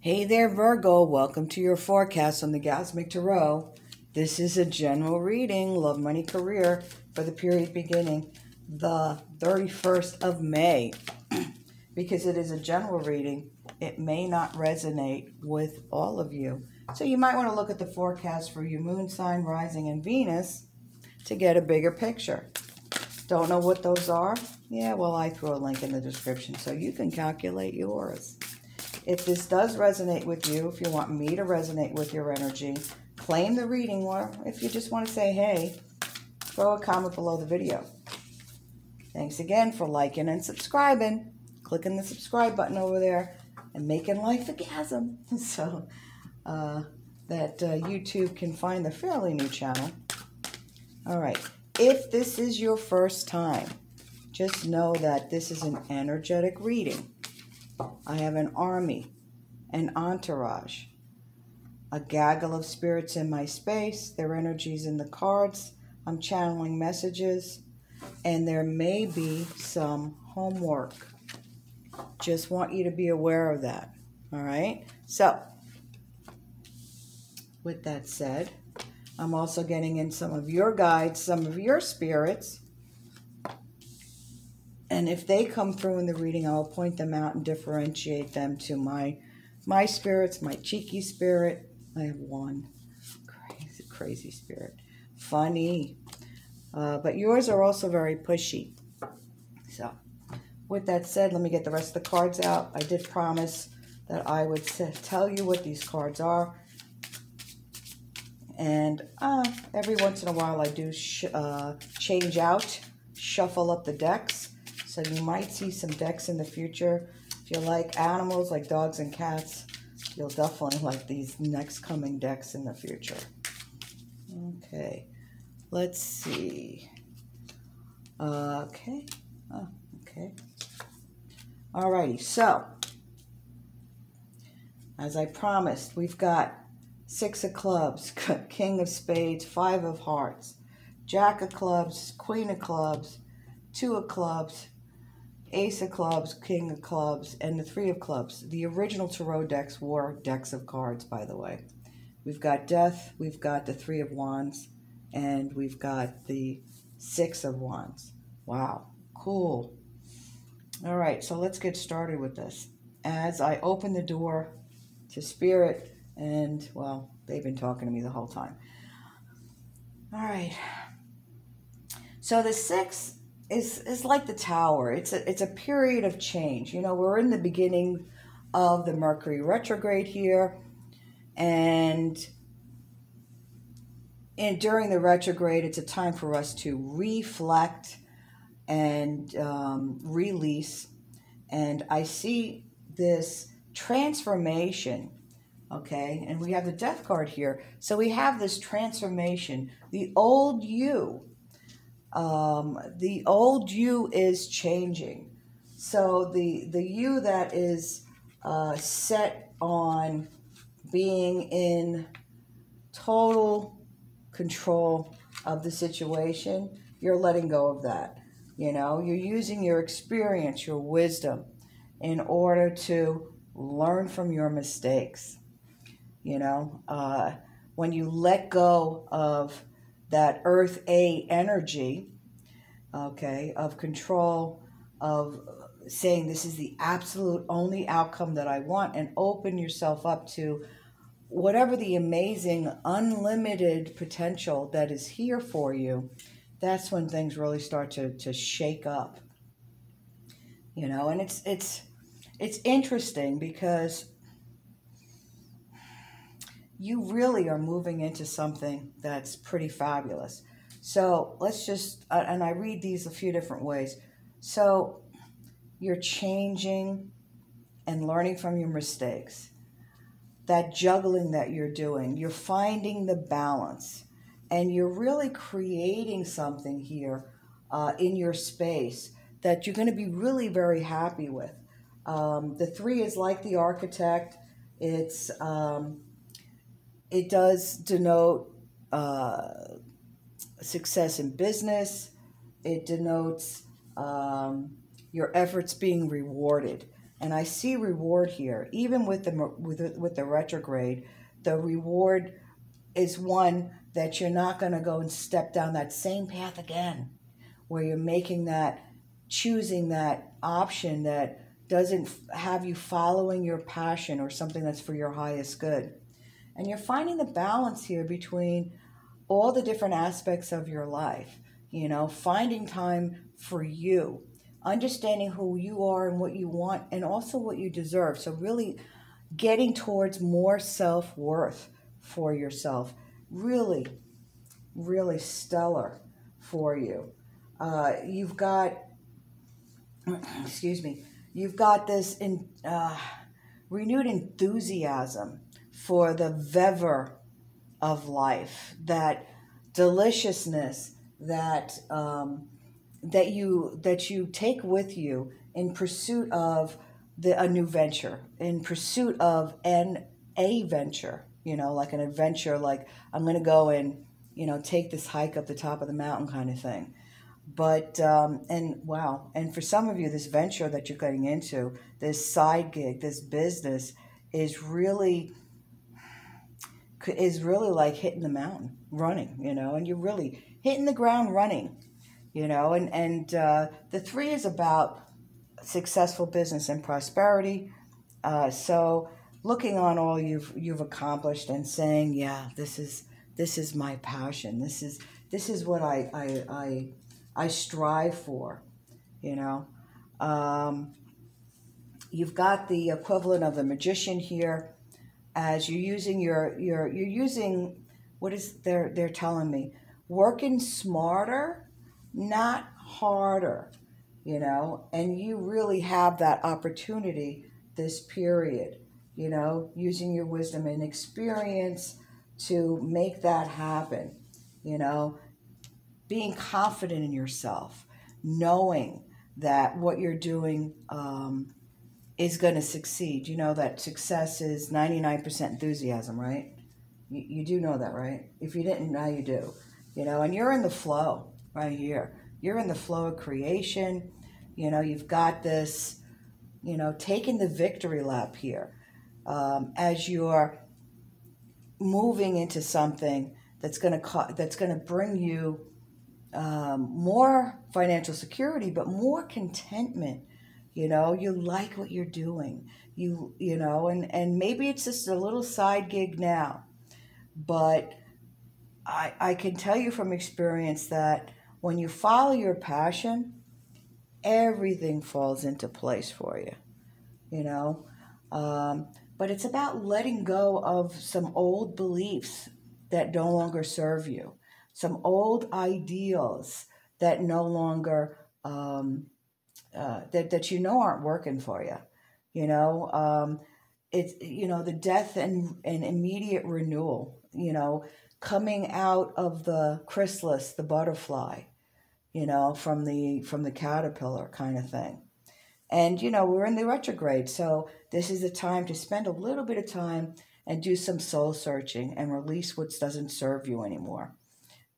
Hey there, Virgo. Welcome to your forecast on the Gasmic Tarot. This is a general reading, love, money, career, for the period beginning the 31st of May. Because it is a general reading, it may not resonate with all of you. So you might want to look at the forecast for your moon sign, rising, and Venus to get a bigger picture. Don't know what those are? Yeah, well, I threw a link in the description so you can calculate yours. If this does resonate with you, if you want me to resonate with your energy, claim the reading, or if you just want to say, hey, throw a comment below the video. Thanks again for liking and subscribing. Clicking the subscribe button over there and making life a gasm so that YouTube can find the fairly new channel. All right. If this is your first time, just know that this is an energetic reading. I have an army, an entourage, a gaggle of spirits in my space, their energies in the cards. I'm channeling messages, and there may be some homework. Just want you to be aware of that. All right? So, with that said, I'm also getting in some of your guides, some of your spirits. And if they come through in the reading, I'll point them out and differentiate them to my spirits, my cheeky spirit. I have one crazy spirit. Funny. But yours are also very pushy. So, with that said, let me get the rest of the cards out. I did promise that I would tell you what these cards are. And every once in a while I do change out, shuffle up the decks. So you might see some decks in the future. If you like animals, like dogs and cats, you'll definitely like these next coming decks in the future. Okay, let's see. Okay. Alrighty, so as I promised, we've got 6 of clubs, King of spades, 5 of hearts, Jack of clubs, Queen of clubs, 2 of clubs, Ace of clubs, King of clubs, and the 3 of clubs. The original tarot decks were decks of cards, by the way. We've got death, we've got the 3 of wands, and we've got the 6 of wands. Wow, cool. All right, so let's get started with this. As I open the door to Spirit, and, well, they've been talking to me the whole time. All right. So the 6 is like the Tower. It's a period of change. You know, we're in the beginning of the Mercury retrograde here, and during the retrograde, it's a time for us to reflect and release. And I see this transformation. Okay, and we have the Death card here. So we have this transformation. The old you is changing. So the you that is set on being in total control of the situation, you're letting go of that. You know, you're using your experience, your wisdom, in order to learn from your mistakes. You know, when you let go of that Earth A energy, okay, of control, of saying this is the absolute only outcome that I want, and open yourself up to whatever the amazing, unlimited potential that is here for you, that's when things really start to shake up. You know, and it's interesting because you really are moving into something that's pretty fabulous. So let's just, and I read these a few different ways. So you're changing and learning from your mistakes. That juggling that you're doing, you're finding the balance. And you're really creating something here in your space that you're going to be really very happy with. The 3 is like the architect. It does denote success in business. It denotes your efforts being rewarded. And I see reward here. Even with the retrograde, the reward is one that you're not going to go and step down that same path again, where you're making that, choosing that option that doesn't have you following your passion or something that's for your highest good. And you're finding the balance here between all the different aspects of your life, you know, finding time for you, understanding who you are and what you want and also what you deserve. So really getting towards more self-worth for yourself. Really, really stellar for you. You've got, excuse me, you've got this renewed enthusiasm for the vever of life, that deliciousness that that you take with you in pursuit of a new venture, in pursuit of a venture, you know, like an adventure, like I'm going to go and, you know, take this hike up the top of the mountain kind of thing. But, and wow, and for some of you, this venture that you're getting into, this side gig, this business is really like hitting the mountain running, you know, and you're really hitting the ground running, you know, and the 3 is about successful business and prosperity. So looking on all you've accomplished and saying, yeah, this is my passion. This is what I strive for, you know. You've got the equivalent of the Magician here, as you're using you're using, what is they're telling me, working smarter, not harder, you know, and you really have that opportunity this period, you know, using your wisdom and experience to make that happen, you know, being confident in yourself, knowing that what you're doing is going to succeed. You know that success is 99% enthusiasm, right? You do know that, right? If you didn't, now you do. You know, and you're in the flow right here. You're in the flow of creation. You know, you've got this, you know, taking the victory lap here as you're moving into something that's going to bring you more financial security, but more contentment. You know, you like what you're doing, you know, and maybe it's just a little side gig now, but I can tell you from experience that when you follow your passion, everything falls into place for you, you know. But it's about letting go of some old beliefs that no longer serve you, some old ideals that no longer that you know aren't working for you. You know, it's, you know, the death and immediate renewal, you know, coming out of the chrysalis, the butterfly, you know, from the caterpillar kind of thing. And, you know, we're in the retrograde, so this is a time to spend a little bit of time and do some soul searching and release what doesn't serve you anymore.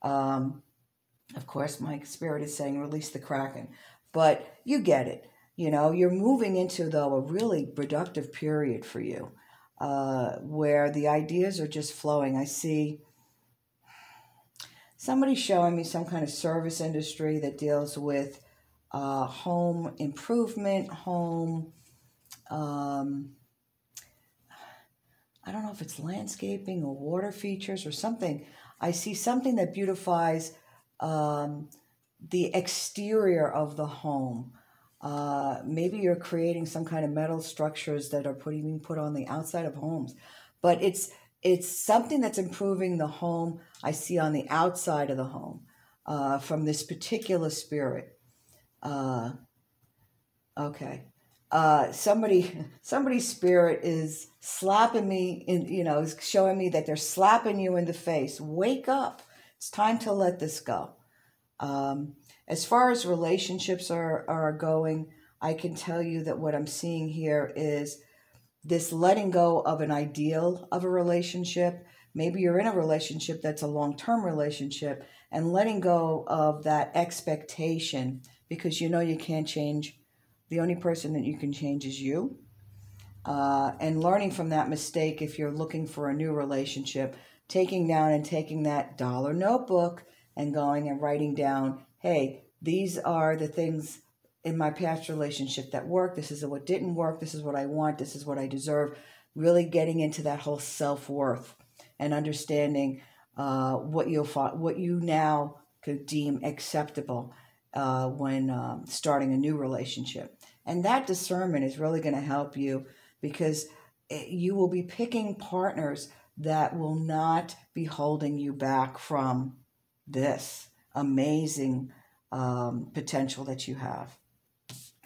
Of course, my spirit is saying release the Kraken, but you get it. You know, you're moving into, though, a really productive period for you, where the ideas are just flowing. I see somebody showing me some kind of service industry that deals with home improvement, home, I don't know if it's landscaping or water features or something. I see something that beautifies the exterior of the home. Maybe you're creating some kind of metal structures that are being put on the outside of homes, but it's something that's improving the home. I see on the outside of the home from this particular spirit. Okay. Somebody's spirit is slapping me in, you know, is showing me that they're slapping you in the face. Wake up. It's time to let this go. As far as relationships are going, I can tell you that what I'm seeing here is this letting go of an ideal of a relationship. Maybe you're in a relationship that's a long-term relationship, and letting go of that expectation because you know you can't change The only person that you can change is you. And learning from that mistake, if you're looking for a new relationship, taking that dollar notebook and going and writing down, hey, these are the things in my past relationship that worked. This is what didn't work. This is what I want. This is what I deserve. Really getting into that whole self-worth and understanding what you now could deem acceptable when starting a new relationship. And that discernment is really going to help you, because you will be picking partners that will not be holding you back from this amazing potential that you have.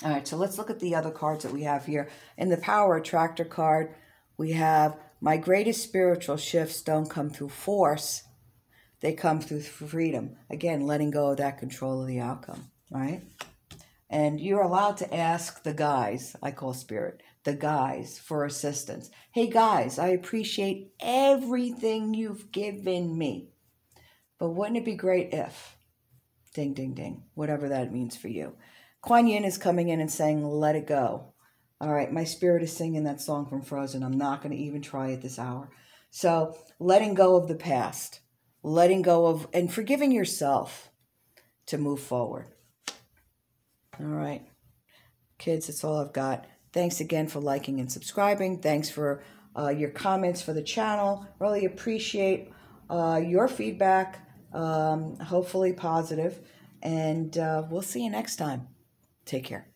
All right, so let's look at the other cards that we have here. In the Power Attractor card, we have, my greatest spiritual shifts don't come through force. They come through freedom. Again, letting go of that control of the outcome, right? And you're allowed to ask the guys, I call spirit, the guys, for assistance. Hey guys, I appreciate everything you've given me, but wouldn't it be great if, ding, ding, ding, whatever that means for you. Kuan Yin is coming in and saying, let it go. All right, my spirit is singing that song from Frozen. I'm not going to even try it this hour. So letting go of the past, letting go of, and forgiving yourself to move forward. All right, kids, that's all I've got. Thanks again for liking and subscribing. Thanks for your comments for the channel. Really appreciate your feedback, hopefully positive. And we'll see you next time. Take care.